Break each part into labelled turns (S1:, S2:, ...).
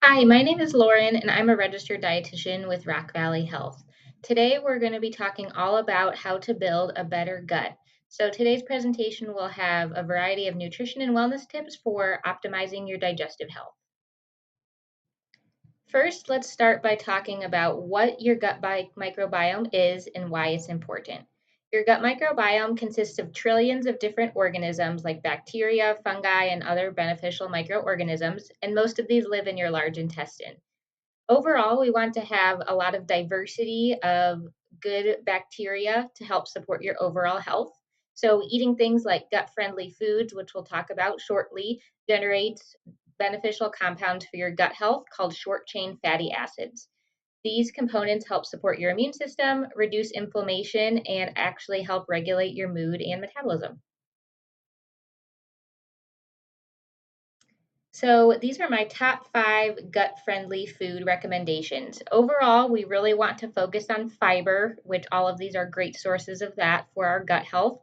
S1: Hi, my name is Lauren, and I'm a registered dietitian with Rock Valley Health. Today, we're going to be talking all about how to build a better gut. So, today's presentation will have a variety of nutrition and wellness tips for optimizing your digestive health. First, let's start by talking about what your microbiome is and why it's important. Your gut microbiome consists of trillions of different organisms like bacteria, fungi, and other beneficial microorganisms, and most of these live in your large intestine. Overall, we want to have a lot of diversity of good bacteria to help support your overall health. So, eating things like gut friendly foods, which we'll talk about shortly, generates beneficial compounds for your gut health called short chain fatty acids. These components help support your immune system, reduce inflammation, and actually help regulate your mood and metabolism. So, these are my top 5 gut-friendly food recommendations. Overall, we really want to focus on fiber, which all of these are great sources of that for our gut health.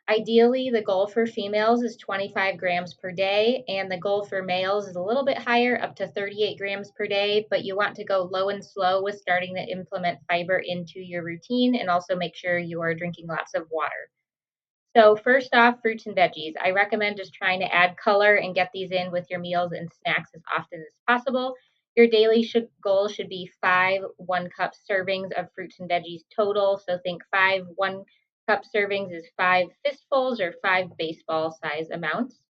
S1: Ideally, the goal for females is 25 grams per day, and the goal for males is a little bit higher, up to 38 grams per day. But you want to go low and slow with starting to implement fiber into your routine and also make sure you are drinking lots of water. So first off, fruits and veggies. I recommend just trying to add color and get these in with your meals and snacks as often as possible. Your daily goal should be 5 1 cup servings of fruits and veggies total. So think 5 1 cup servings is 5 fistfuls or 5 baseball size amounts.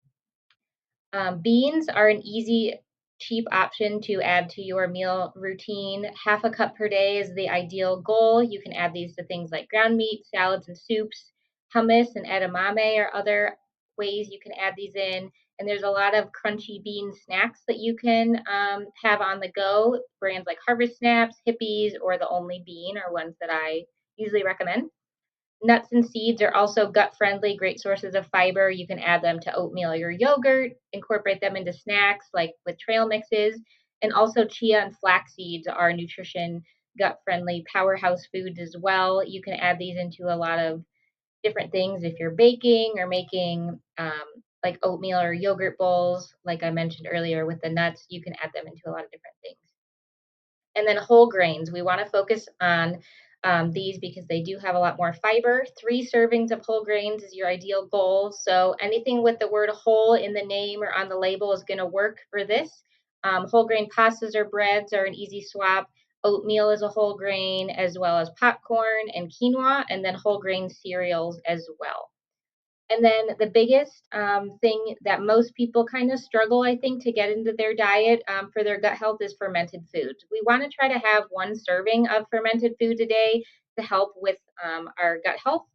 S1: Beans are an easy, cheap option to add to your meal routine. Half a cup per day is the ideal goal. You can add these to things like ground meat, salads, and soups. Hummus and edamame are other ways you can add these in. And there's a lot of crunchy bean snacks that you can have on the go. Brands like Harvest Snaps, Hippies, or the Only Bean are ones that I usually recommend. Nuts and seeds are also gut friendly, great sources of fiber. You can add them to oatmeal or yogurt, incorporate them into snacks like with trail mixes. And also, chia and flax seeds are nutrition gut friendly powerhouse foods as well. You can add these into a lot of different things if you're baking or making like oatmeal or yogurt bowls. Like I mentioned earlier with the nuts, you can add them into a lot of different things. And then whole grains, we want to focus on these because they do have a lot more fiber. 3 servings of whole grains is your ideal goal. So anything with the word whole in the name or on the label is going to work for this. Whole grain pastas or breads are an easy swap. Oatmeal is a whole grain, as well as popcorn and quinoa, and then whole grain cereals as well. And then the biggest thing that most people kind of struggle, I think, to get into their diet for their gut health is fermented foods. We want to try to have 1 serving of fermented foods a day to help with our gut health.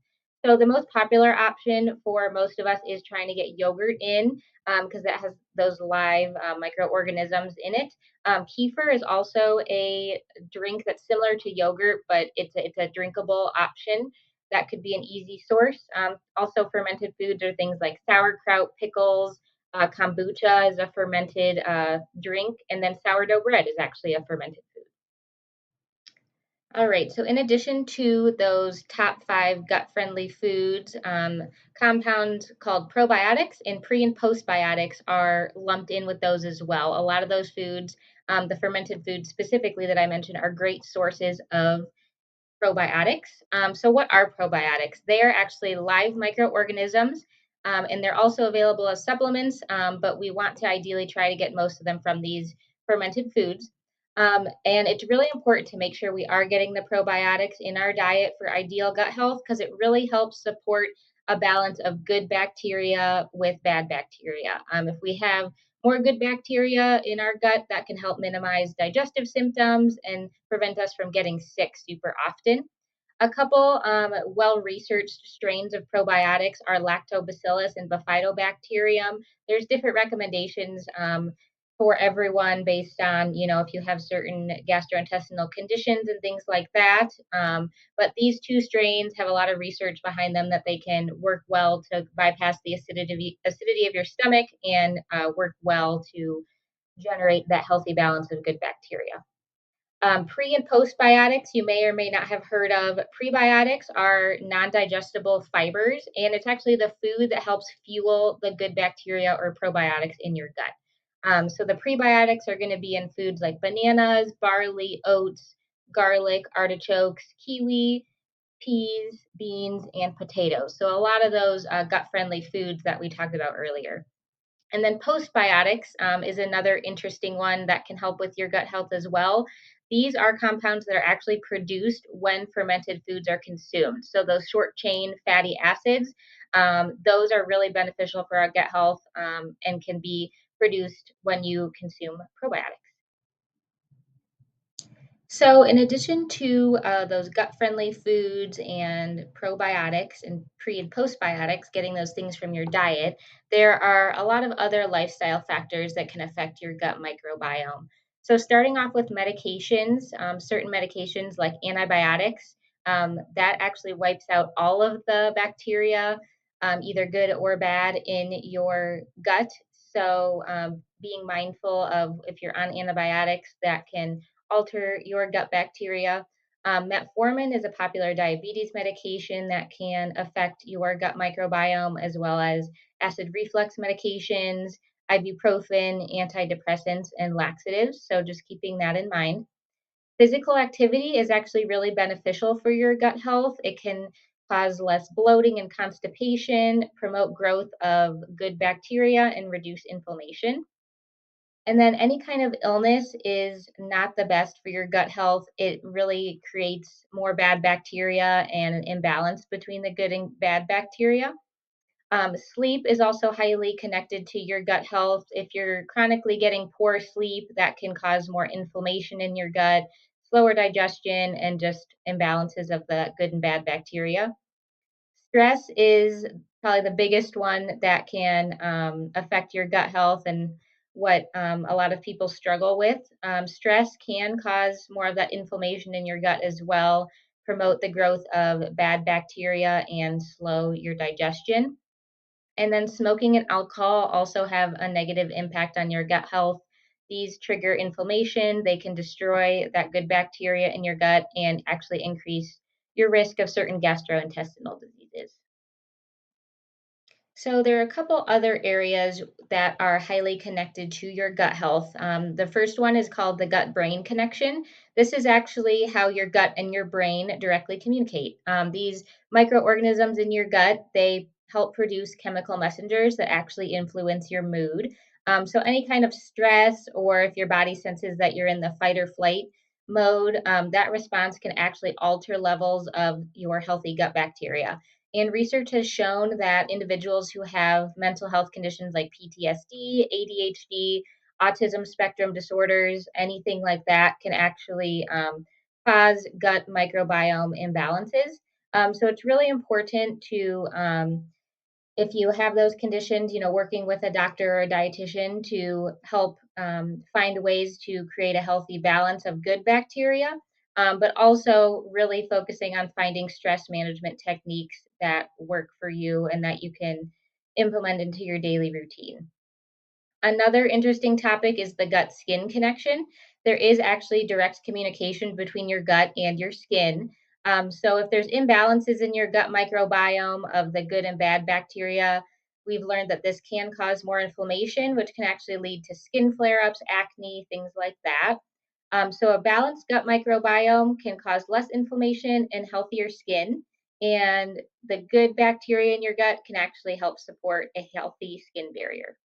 S1: So the most popular option for most of us is trying to get yogurt in because that has those live microorganisms in it. Kefir is also a drink that's similar to yogurt, but it's a drinkable option that could be an easy source. Also, fermented foods are things like sauerkraut, pickles, kombucha is a fermented drink, and then sourdough bread is actually a fermented food. All right, so in addition to those top 5 gut friendly foods, compounds called probiotics and pre and postbiotics are lumped in with those as well. A lot of those foods, the fermented foods specifically that I mentioned, are great sources of probiotics. So, what are probiotics? They are actually live microorganisms, and they're also available as supplements, but we want to ideally try to get most of them from these fermented foods. And it's really important to make sure we are getting the probiotics in our diet for ideal gut health because it really helps support a balance of good bacteria with bad bacteria. If we have more good bacteria in our gut, that can help minimize digestive symptoms and prevent us from getting sick super often. A couple well researched strains of probiotics are lactobacillus and bifidobacterium. There's different recommendations for everyone based on, if you have certain gastrointestinal conditions and things like that. But these 2 strains have a lot of research behind them that they can work well to bypass the acidity of your stomach and work well to generate that healthy balance of good bacteria. Pre and postbiotics, you may or may not have heard of. Prebiotics are non digestible fibers, and it's actually the food that helps fuel the good bacteria or probiotics in your gut. So the prebiotics are going to be in foods like bananas, barley, oats, garlic, artichokes, kiwi, peas, beans, and potatoes. So a lot of those gut friendly foods that we talked about earlier. And then postbiotics is another interesting one that can help with your gut health as well. These are compounds that are actually produced when fermented foods are consumed. So those short chain fatty acids, those are really beneficial for our gut health and can be produced when you consume probiotics. So, in addition to those gut friendly foods and probiotics and pre and postbiotics, getting those things from your diet, there are a lot of other lifestyle factors that can affect your gut microbiome. So, starting off with medications, certain medications like antibiotics, that actually wipes out all of the bacteria, either good or bad, in your gut. So, being mindful of if you're on antibiotics, that can alter your gut bacteria. Metformin is a popular diabetes medication that can affect your gut microbiome, as well as acid reflux medications, ibuprofen, antidepressants, and laxatives. So, just keeping that in mind. Physical activity is actually really beneficial for your gut health. It can cause less bloating and constipation, promote growth of good bacteria, and reduce inflammation. And then any kind of illness is not the best for your gut health. It really creates more bad bacteria and an imbalance between the good and bad bacteria. Sleep is also highly connected to your gut health. If you're chronically getting poor sleep, that can cause more inflammation in your gut, slower digestion, and just imbalances of the good and bad bacteria. Stress is probably the biggest one that can affect your gut health and what a lot of people struggle with. Stress can cause more of that inflammation in your gut as well, promote the growth of bad bacteria, and slow your digestion. And then smoking and alcohol also have a negative impact on your gut health. These trigger inflammation, they can destroy that good bacteria in your gut and actually increase your risk of certain gastrointestinal diseases. So, there are a couple other areas that are highly connected to your gut health. The first one is called the gut brain connection. This is actually how your gut and your brain directly communicate. These microorganisms in your gut, they help produce chemical messengers that actually influence your mood. So, any kind of stress, or if your body senses that you're in the fight or flight mode, that response can actually alter levels of your healthy gut bacteria. And research has shown that individuals who have mental health conditions like PTSD, ADHD, autism spectrum disorders, anything like that, can actually cause gut microbiome imbalances. So it's really important to if you have those conditions, working with a doctor or a dietitian to help find ways to create a healthy balance of good bacteria, but also really focusing on finding stress management techniques that work for you and that you can implement into your daily routine. Another interesting topic is the gut skin connection. There is actually direct communication between your gut and your skin. So, if there's imbalances in your gut microbiome of the good and bad bacteria, we've learned that this can cause more inflammation, which can actually lead to skin flare ups, acne, things like that. So, a balanced gut microbiome can cause less inflammation and healthier skin. And the good bacteria in your gut can actually help support a healthy skin barrier.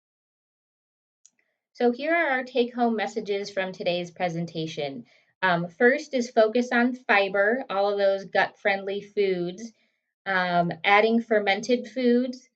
S1: So here are our take home messages from today's presentation. First is focus on fiber, all of those gut friendly foods, adding fermented foods,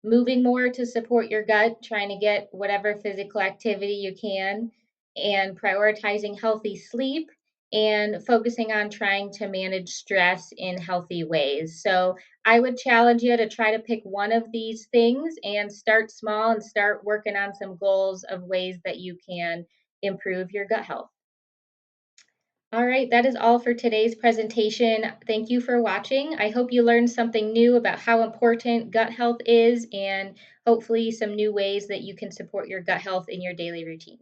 S1: moving more to support your gut, trying to get whatever physical activity you can, and prioritizing healthy sleep and focusing on trying to manage stress in healthy ways. So, I would challenge you to try to pick one of these things and start small and start working on some goals of ways that you can improve your gut health. All right, that is all for today's presentation. Thank you for watching. I hope you learned something new about how important gut health is and hopefully some new ways that you can support your gut health in your daily routine.